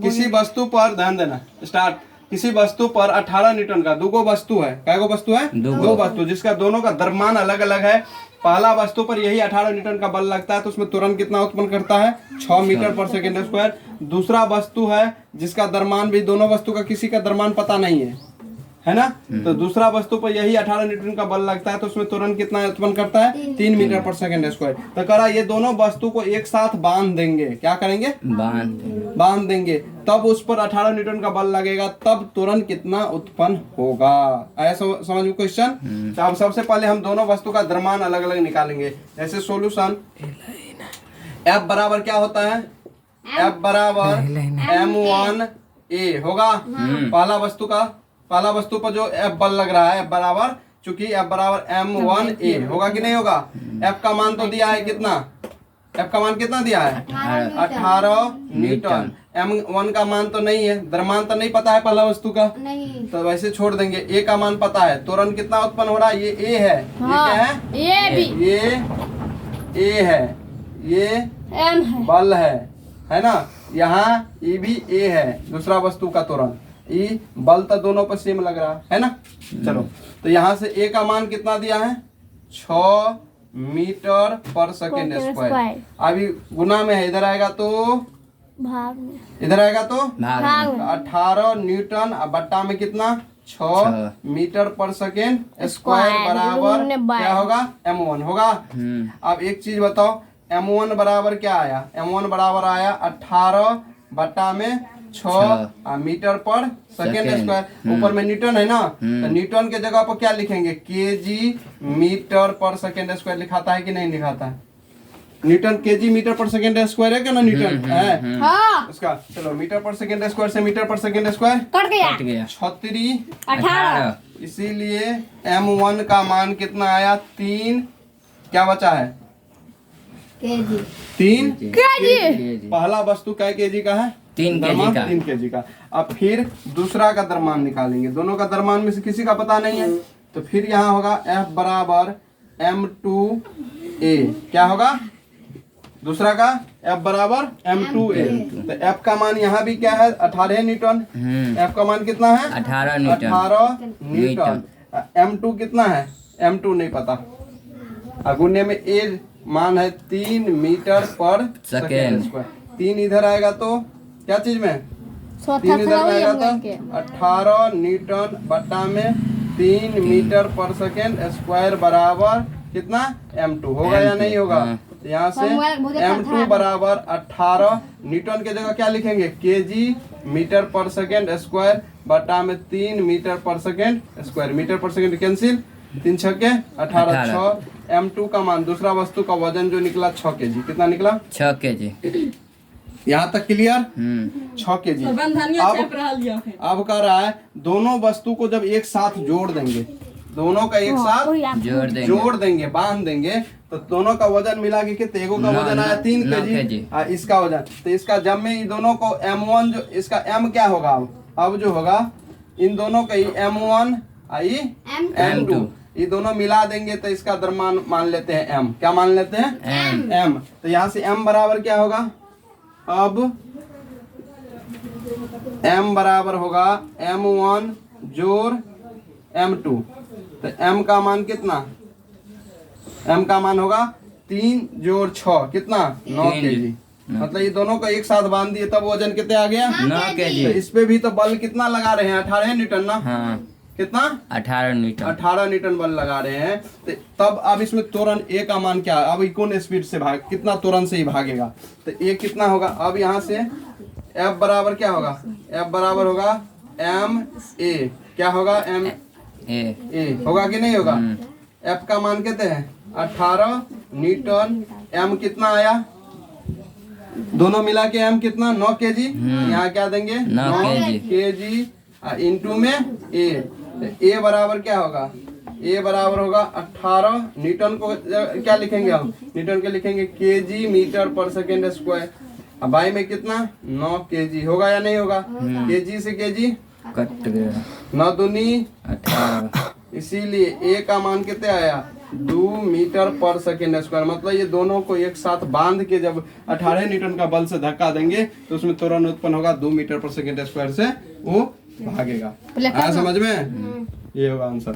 किसी वस्तु पर ध्यान देना, स्टार्ट। किसी वस्तु पर 18 न्यूटन का दो वस्तु है, क्या वस्तु है? दो वस्तु जिसका दोनों का द्रव्यमान अलग अलग है। पहला वस्तु पर यही 18 न्यूटन का बल लगता है तो उसमें तुरंत कितना उत्पन्न करता है? 6 मीटर पर सेकेंड स्क्वायर। दूसरा वस्तु है जिसका द्रव्यमान भी, दोनों वस्तु का किसी का द्रव्यमान पता नहीं है ना, तो दूसरा वस्तु पर यही 18 न्यूटन का बल लगता है तो उसमें तुरंत कितना उत्पन्न करता है? 3 मीटर पर सेकेंड स्क्वायर। तो कह रहा ये दोनों वस्तु को एक साथ बांध देंगे, क्या करेंगे? बांध देंगे, तब उस पर 18 न्यूटन का बल लगेगा, तब तुरंत कितना उत्पन्न होगा। ऐसा समझ में क्वेश्चन। तो अब सबसे पहले हम दोनों वस्तु का द्रव्यमान अलग अलग निकालेंगे। जैसे सॉल्यूशन, F बराबर क्या होता है? F बराबर M1A होगा। पहला वस्तु पर जो F बल लग रहा है, F बराबर, चूंकि F बराबर M1A होगा कि नहीं होगा? F का मान तो दिया है कितना? F का मान कितना दिया है? 18 न्यूटन। M1 का मान तो नहीं है, द्रव्यमान तो नहीं पता है पहला वस्तु का, तो वैसे छोड़ देंगे। A का मान पता है, तुरंत कितना उत्पन्न हो रहा है? ये A है, ये क्या है? ये A है, ये M है, बल है ना। यहाँ ये भी A है, दूसरा वस्तु का तुरंत। ये बल तो दोनों पर सेम लग रहा है ना। चलो, तो यहाँ से A का मान कितना दिया है? 6 मीटर पर सेकेंड स्क्वायर। अभी गुना में है, इधर आएगा तो भाग में, इधर आएगा तो भाग में। 18 न्यूटन बट्टा में कितना? 6 मीटर पर सेकेंड स्क्वायर बराबर क्या होगा? M1 होगा। अब एक चीज बताओ, M1 बराबर क्या आया? M1 बराबर आया 18 बट्टा में 6 मीटर पर सेकेंड स्क्वायर। ऊपर में न्यूटन है ना, तो न्यूटन के जगह पर क्या लिखेंगे? केजी मीटर पर सेकेंड स्क्वायर लिखाता है कि नहीं लिखाता है? न्यूटन केजी मीटर पर सेकेंड स्क्वायर है क्या ना? न्यूटन है इसका। चलो, मीटर पर सेकेंड स्क्वायर से मीटर पर सेकेंड स्क्वायर कट गया 36 18। इसीलिए M1 का मान कितना आया? 3, क्या बचा है? 3 केजी। पहला वस्तु क्या केजी का है? 3 केजी का। अब फिर दूसरा का द्रव्यमान निकालेंगे। दोनों का द्रव्यमान में से किसी का पता नहीं है, तो फिर यहाँ होगा F बराबर M2A। क्या होगा? दूसरा का F बराबर M2A। तो F का मान यहाँ भी क्या है? 18 न्यूटन। F का मान कितना है? 18 न्यूटन। M2 कितना है? M2 नहीं पता। अगुण्य में A मान है 3 मीटर पर सेकेंड स्क्वायर। 3 इधर आएगा तो क्या चीज में? 3 इधर आएगा तो 18 न्यूटन बट्टा में 3 मीटर पर सेकेंड स्क्वायर बराबर कितना? M2 होगा या नहीं होगा? तो यहाँ से M2 बराबर 18 न्यूटन के जगह क्या लिखेंगे? केजी मीटर पर सेकेंड स्क्वायर बट्टा में 3 मीटर पर सेकेंड स्क्वायर। मीटर पर सेकेंड कैंसिल, 3 छक्के 18 6। M2 का मान, दूसरा वस्तु का वजन जो निकला 6 केजी। कितना निकला? 6 केजी। यहाँ तक क्लियर? 6 केजी। अब कह रहा है दोनों वस्तु को जब एक साथ जोड़ देंगे, दोनों का एक साथ जोड़ देंगे, बांध देंगे, तो दोनों का वजन मिला के कितने? एगो का वजन आया 3 केजी, इसका वजन, तो इसका जब में इन दोनों को M1 जो इसका M क्या होगा? अब जो होगा इन दोनों का M1 M2, ये दोनों मिला देंगे तो इसका द्रव्यमान मान लेते हैं M। क्या मान लेते हैं? M। तो यहाँ से M बराबर क्या होगा? अब M बराबर होगा M1 जोड़ M2। तो M का मान कितना? M का मान होगा 3 जोड़ 6 कितना? 9 केजी। मतलब ये दोनों को एक साथ बांध दिए तब वजन कितने आ गया? 9 केजी। तो इस पे भी तो बल कितना लगा रहे हैं? 18 न्यूटन ना। कितना? 18 न्यूटन बल लगा रहे हैं। तो तब अब इसमें तुरंत A का मान क्या? अब कौन स्पीड से भाग, कितना तुरंत से ही भागेगा? तो A कितना होगा? अब यहाँ से F बराबर क्या होगा? F बराबर होगा MA। क्या होगा? MA होगा कि नहीं होगा? F का मान कितने हैं? 18 न्यूटन। M कितना आया? दोनों मिला के M कितना? 9 केजी। यहाँ क्या देंगे? 9 केजी इंटू में A। A बराबर क्या होगा? A बराबर होगा 18 न्यूटन को क्या लिखेंगे हम? न्यूटन के लिखेंगे केजी मीटर पर सेकेंड स्क्वायर। अब बाई में कितना? 9 केजी होगा या नहीं होगा? केजी से केजी कट गया, 9 दूनी 18। इसीलिए A का मान कितने आया? 2 मीटर पर सेकेंड स्क्वायर। मतलब ये दोनों को एक साथ बांध के जब 18 न्यूटन का बल से धक्का देंगे तो उसमें त्वरण उत्पन्न होगा 2 मीटर पर सेकेंड स्क्वायर से वो भागेगा। आया समझ में? ये होगा आंसर।